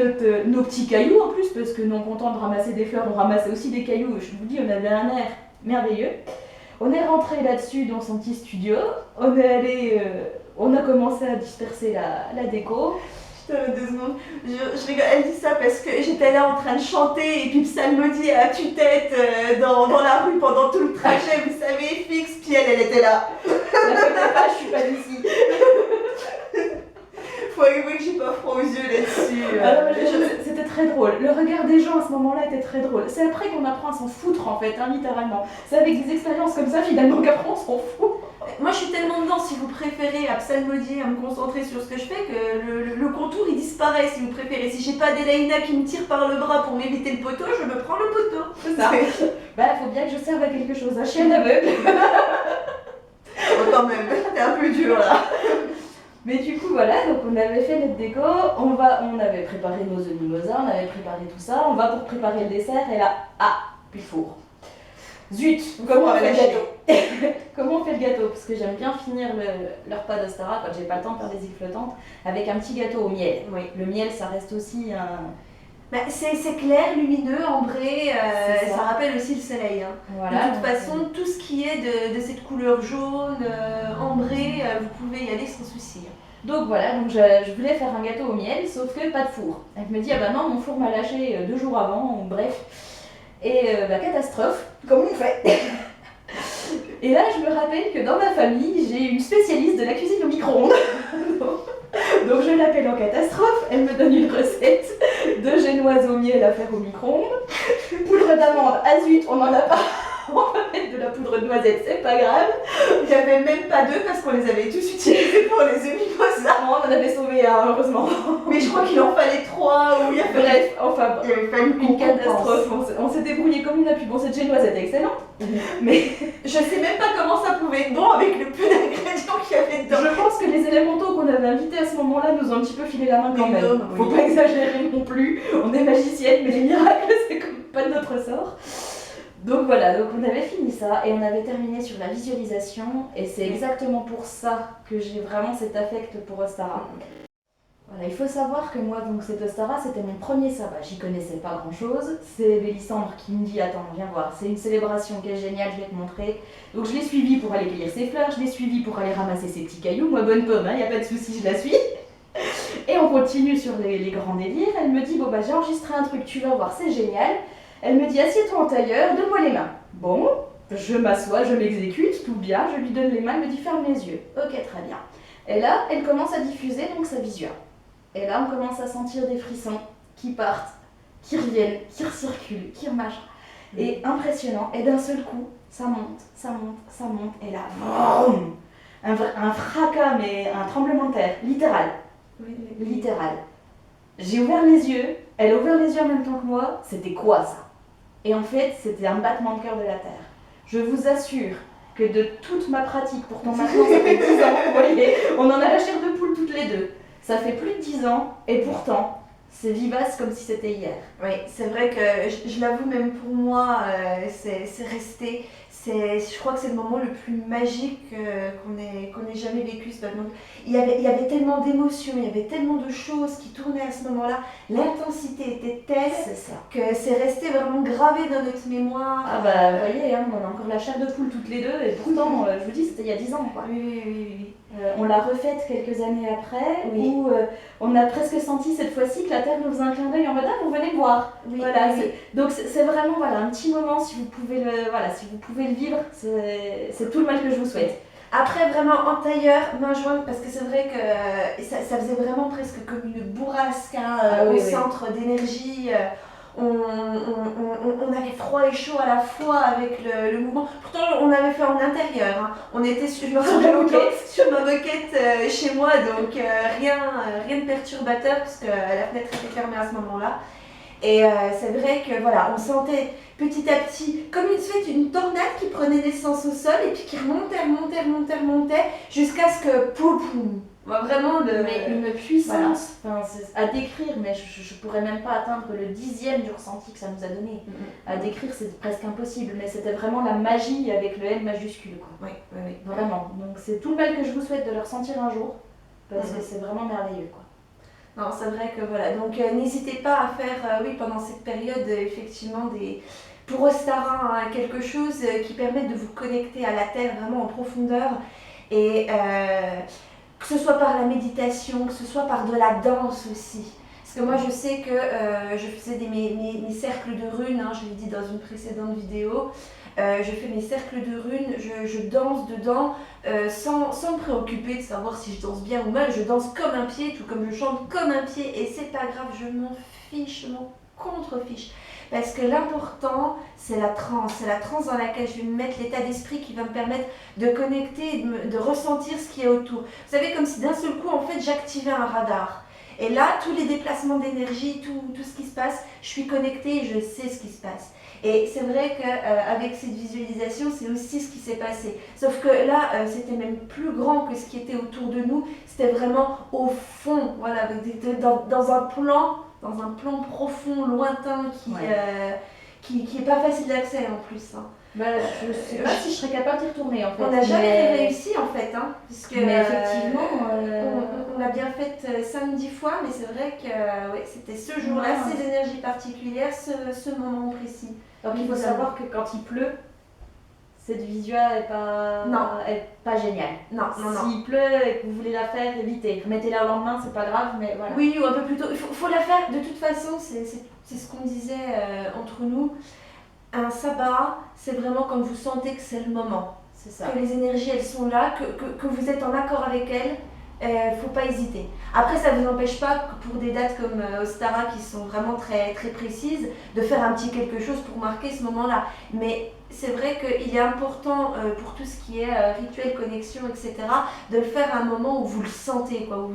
nos petits cailloux en plus, parce que non content de ramasser des fleurs, on ramassait aussi des cailloux. Je vous dis, on avait un air merveilleux. On est rentré là-dessus dans son petit studio. On est allé, on a commencé à disperser la déco. 2 secondes. Je rigole, elle dit ça parce que j'étais là en train de chanter et puis psalmodier à tue-tête dans la rue pendant tout le trajet, vous savez, fixe, puis elle était là. Ne connais pas, je suis pas d'ici. Faut avouer que j'ai pas froid aux yeux là-dessus. C'était très drôle. Le regard des gens à ce moment-là était très drôle. C'est après qu'on apprend à s'en foutre en fait, hein, littéralement. C'est avec des expériences comme ça finalement qu'après on s'en fout. Moi je suis tellement dedans, si vous préférez, à psalmodier, à me concentrer sur ce que je fais, que le contour il disparaît si vous préférez. Si j'ai pas Adélaïna qui me tire par le bras pour m'éviter le poteau, je me prends le poteau. C'est ça. Faut bien que je serve à quelque chose. Un chien aveugle. Oh, quand même, t'es un peu dur là. Mais du coup voilà, donc on avait fait notre déco, on avait préparé nos œufs mimosa, on avait préparé tout ça, on va pour préparer le dessert et là, puis le four. Zut, comment on fait le gâteau? Comment on fait le gâteau? Parce que j'aime bien finir le repas d'Ostara quand j'ai pas le temps de faire des îles flottantes avec un petit gâteau au miel. Oui, le miel ça reste aussi un... c'est clair, lumineux, ambré, ça rappelle aussi le soleil. Hein. Voilà, de toute façon, tout ce qui est de cette couleur jaune, ambrée, vous pouvez y aller sans souci. Donc voilà, donc je voulais faire un gâteau au miel, sauf que pas de four. Elle me dit, ah bah non, mon four m'a lâché 2 jours avant, ou bref. Et catastrophe, comment on fait? Et là, je me rappelle que dans ma famille, j'ai une spécialiste de la cuisine au micro-ondes. Donc je l'appelle en catastrophe, elle me donne une recette de génoise au miel à faire au micro-ondes. Poudre d'amande, zut, on n'en a pas. On va mettre de la poudre de noisette, c'est pas grave. Il n'y avait même pas 2 parce qu'on les avait tous utilisés pour les œufs mimosa. Non, on en avait sauvé un, heureusement. Mais je crois qu'il en fallait 3 ou il y avait... Bref, enfin, il y avait pas une catastrophe. On s'est débrouillé comme une appui. Bon, cette génoise était excellente, mais je sais même pas comment ça pouvait être bon avec le peu d'ingrédients qu'il y avait dedans. Je pense que les élémentaux qu'on avait invités à ce moment-là nous ont un petit peu filé la main quand même. Faut pas exagérer non plus. On est magicienne, mais les miracles, c'est comme pas de notre sort. Donc voilà, donc on avait fini ça et on avait terminé sur la visualisation et c'est exactement pour ça que j'ai vraiment cet affect pour Ostara. Voilà, il faut savoir que moi, donc cette Ostara, c'était mon premier sabbat, j'y connaissais pas grand chose. C'est Bélissandre qui me dit, attends, viens voir, c'est une célébration qui est géniale, je vais te montrer. Donc je l'ai suivie pour aller cueillir ses fleurs, je l'ai suivie pour aller ramasser ses petits cailloux, moi bonne pomme, y a pas de souci, je la suis. Et on continue sur les grands délires, elle me dit, bon bah j'ai enregistré un truc, tu vas voir, c'est génial. Elle me dit, assieds-toi en tailleur, donne-moi les mains. Bon, je m'assois, je m'exécute, tout bien, je lui donne les mains, elle me dit, ferme les yeux. Ok, très bien. Et là, elle commence à diffuser donc sa vision. Et là, on commence à sentir des frissons qui partent, qui reviennent, qui recirculent, qui remachent. Et impressionnant. Et d'un seul coup, ça monte, ça monte, ça monte. Et là, vroom, un fracas, mais un tremblement de terre, littéral. Oui. Littéral. J'ai ouvert les yeux, elle a ouvert les yeux en même temps que moi. C'était quoi ça? Et en fait, c'était un battement de cœur de la terre. Je vous assure que de toute ma pratique, pourtant maintenant ça fait 10 ans, vous voyez, on en a la chair de poule toutes les deux. Ça fait plus de 10 ans et pourtant, c'est vivace comme si c'était hier. Oui, c'est vrai que je l'avoue, même pour moi, c'est resté. Je crois que c'est le moment le plus magique qu'on ait jamais vécu. Il y avait tellement d'émotions, il y avait tellement de choses qui tournaient à ce moment-là. L'intensité était telle que c'est resté vraiment gravé dans notre mémoire. Ah bah, vous voyez, hein, on a encore la chair de poule toutes les deux et pourtant, je vous dis, c'était il y a 10 ans. Quoi. Oui. On l'a refaite quelques années après, où on a presque senti cette fois-ci que la Terre nous faisait un clin d'œil en mode « Ah, vous venez me voir !» Voilà, donc c'est vraiment un petit moment, si vous pouvez le vivre, c'est tout le mal que je vous souhaite. Après, vraiment en tailleur, main jointe, parce que c'est vrai que ça faisait vraiment presque comme une bourrasque hein, au centre d'énergie. On avait froid et chaud à la fois avec le mouvement. Pourtant, on avait fait en intérieur. Hein. On était sur ma moquette chez moi, donc rien de perturbateur, puisque la fenêtre était fermée à ce moment-là. Et c'est vrai que voilà, on sentait petit à petit comme une tornade qui prenait naissance au sol et puis qui remontait jusqu'à ce que poum, vraiment mais une puissance à décrire, mais je pourrais même pas atteindre le 10e du ressenti que ça nous a donné. À décrire, c'est presque impossible, mais c'était vraiment la magie avec le L majuscule, quoi. Oui. Vraiment. Donc c'est tout le mal que je vous souhaite de le ressentir un jour, parce que c'est vraiment merveilleux, quoi. Non, c'est vrai que voilà, donc n'hésitez pas à faire, pendant cette période, effectivement, pour Ostara, hein, quelque chose qui permette de vous connecter à la Terre vraiment en profondeur, et que ce soit par la méditation, que ce soit par de la danse aussi. Parce que moi, je sais que je faisais mes cercles de runes, hein, je l'ai dit dans une précédente vidéo, je fais mes cercles de runes, je danse dedans sans me préoccuper de savoir si je danse bien ou mal. Je danse comme un pied, tout comme je chante comme un pied, et c'est pas grave, je m'en fiche, je m'en contrefiche. Parce que l'important, c'est la transe dans laquelle je vais me mettre, l'état d'esprit qui va me permettre de connecter, de ressentir ce qui est autour. Vous savez, comme si d'un seul coup, en fait, j'activais un radar. Et là, tous les déplacements d'énergie, tout ce qui se passe, je suis connectée et je sais ce qui se passe. Et c'est vrai qu'avec cette visualisation, c'est aussi ce qui s'est passé. Sauf que là, c'était même plus grand que ce qui était autour de nous. C'était vraiment au fond, voilà, dans un plan profond, lointain, qui est pas facile d'accès en plus. Hein. Bah, je sais pas si je serais capable d'y retourner en fait. On n'a jamais réussi en fait, hein, puisque mais effectivement, on l'a bien fait 5-10 fois, mais c'est vrai que c'était ce jour-là, ces énergies particulières, ce moment précis. Donc il faut savoir que quand il pleut, cette visuelle est pas géniale. Non. S'il pleut et que vous voulez la faire, évitez. Remettez-la le lendemain, c'est pas grave, mais voilà. Oui, ou un peu plus tôt. Il faut la faire, de toute façon, c'est ce qu'on disait entre nous. Un sabbat, c'est vraiment quand vous sentez que c'est le moment. C'est ça. Que les énergies, elles sont là, que vous êtes en accord avec elles. Faut pas hésiter. Après, ça ne vous empêche pas, pour des dates comme Ostara qui sont vraiment très, très précises, de faire un petit quelque chose pour marquer ce moment-là. Mais c'est vrai qu'il est important pour tout ce qui est rituel, connexion, etc., de le faire à un moment où vous le sentez, quoi, où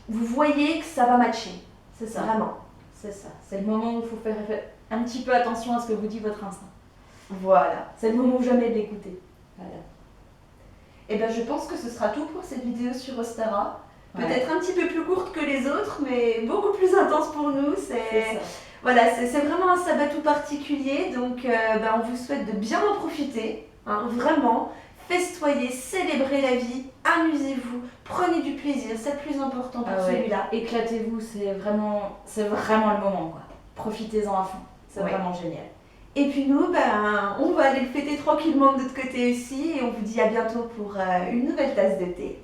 vous voyez que ça va matcher. C'est ça. Vraiment. C'est ça. C'est le moment où il faut faire un petit peu attention à ce que vous dit votre instinct. Voilà. C'est le moment jamais de l'écouter. Voilà. Et ben je pense que ce sera tout pour cette vidéo sur Ostara. Ouais. Peut-être un petit peu plus courte que les autres, mais beaucoup plus intense pour nous. C'est vraiment un sabbat tout particulier, donc on vous souhaite de bien en profiter, hein, vraiment. Festoyez, célébrez la vie, amusez-vous, prenez du plaisir, c'est le plus important pour celui-là. Éclatez-vous, c'est vraiment le moment, quoi. Profitez-en à fond, c'est vraiment génial. Et puis nous, on va aller le fêter tranquillement de notre côté aussi, et on vous dit à bientôt pour une nouvelle tasse de thé.